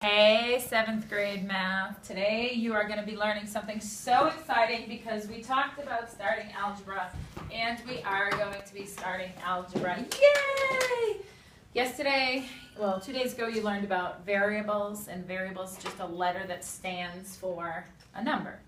Hey, 7th grade math. Today you are going to be learning something so exciting because we talked about starting algebra and we are going to be starting algebra. Yay! Yesterday, well, 2 days ago you learned about variables, and variables is just a letter that stands for a number.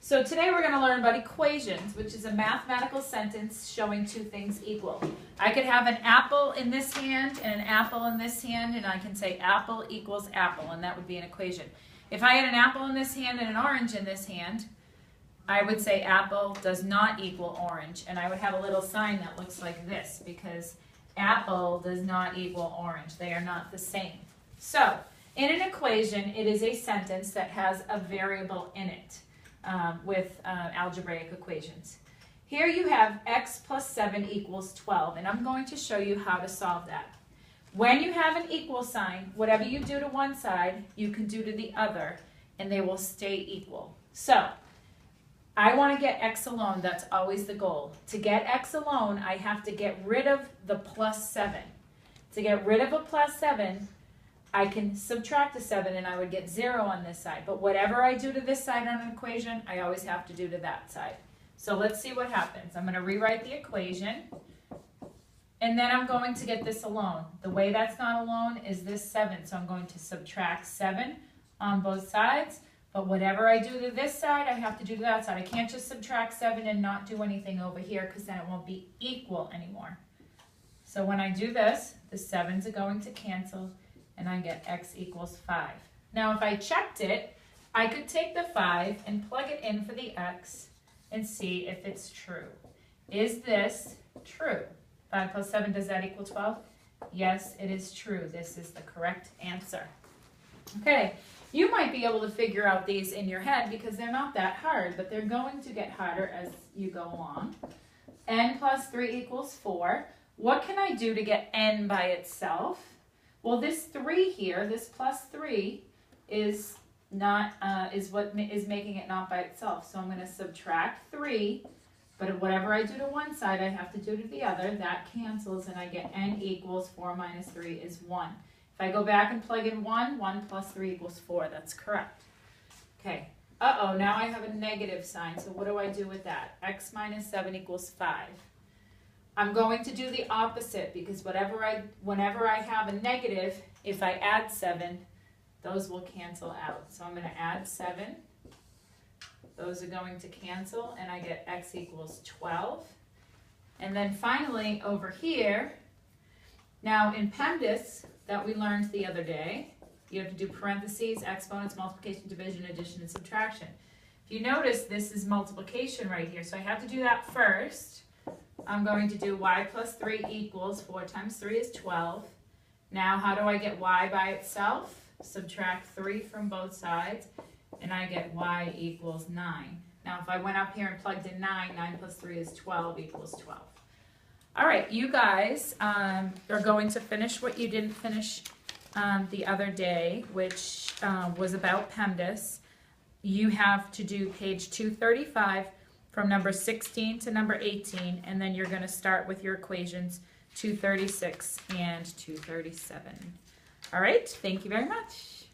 So today we're going to learn about equations, which is a mathematical sentence showing two things equal. I could have an apple in this hand and an apple in this hand, and I can say apple equals apple, and that would be an equation. If I had an apple in this hand and an orange in this hand, I would say apple does not equal orange, and I would have a little sign that looks like this, because apple does not equal orange. They are not the same. So, in an equation, it is a sentence that has a variable in it. With algebraic equations. Here you have x plus 7 equals 12, and I'm going to show you how to solve that. When you have an equal sign, whatever you do to one side, you can do to the other, and they will stay equal. So, I want to get x alone. That's always the goal. To get x alone, I have to get rid of the plus 7. To get rid of a plus 7, I can subtract a 7 and I would get 0 on this side. But whatever I do to this side on an equation, I always have to do to that side. So let's see what happens. I'm going to rewrite the equation. And then I'm going to get this alone. The way that's not alone is this 7. So I'm going to subtract 7 on both sides. But whatever I do to this side, I have to do to that side. I can't just subtract 7 and not do anything over here, because then it won't be equal anymore. So when I do this, the 7s are going to cancel, and I get x equals 5. Now if I checked it, I could take the 5 and plug it in for the x and see if it's true. Is this true? 5 plus 7, does that equal 12? Yes, it is true. This is the correct answer. Okay, you might be able to figure out these in your head because they're not that hard, but they're going to get harder as you go along. N plus 3 equals 4. What can I do to get n by itself? Well, this 3 here, this plus 3, is not is what is making it not by itself. So I'm going to subtract 3, but whatever I do to one side, I have to do to the other. That cancels, and I get n equals 4 minus 3 is 1. If I go back and plug in 1, 1 plus 3 equals 4. That's correct. Okay. Uh-oh, now I have a negative sign. So what do I do with that? X minus 7 equals 5. I'm going to do the opposite, because whenever I have a negative, if I add 7, those will cancel out. So I'm going to add 7. Those are going to cancel, and I get x equals 12. And then finally, over here, now in PEMDAS that we learned the other day, you have to do parentheses, exponents, multiplication, division, addition, and subtraction. If you notice, this is multiplication right here, so I have to do that first. I'm going to do y plus 3 equals 4 times 3 is 12. Now, how do I get y by itself? Subtract 3 from both sides, and I get y equals 9. Now, if I went up here and plugged in 9, 9 plus 3 is 12 equals 12. All right, you guys are going to finish what you didn't finish the other day, which was about PEMDAS. You have to do page 235 from number 16 to number 18, and then you're going to start with your equations 236 and 237. All right, thank you very much.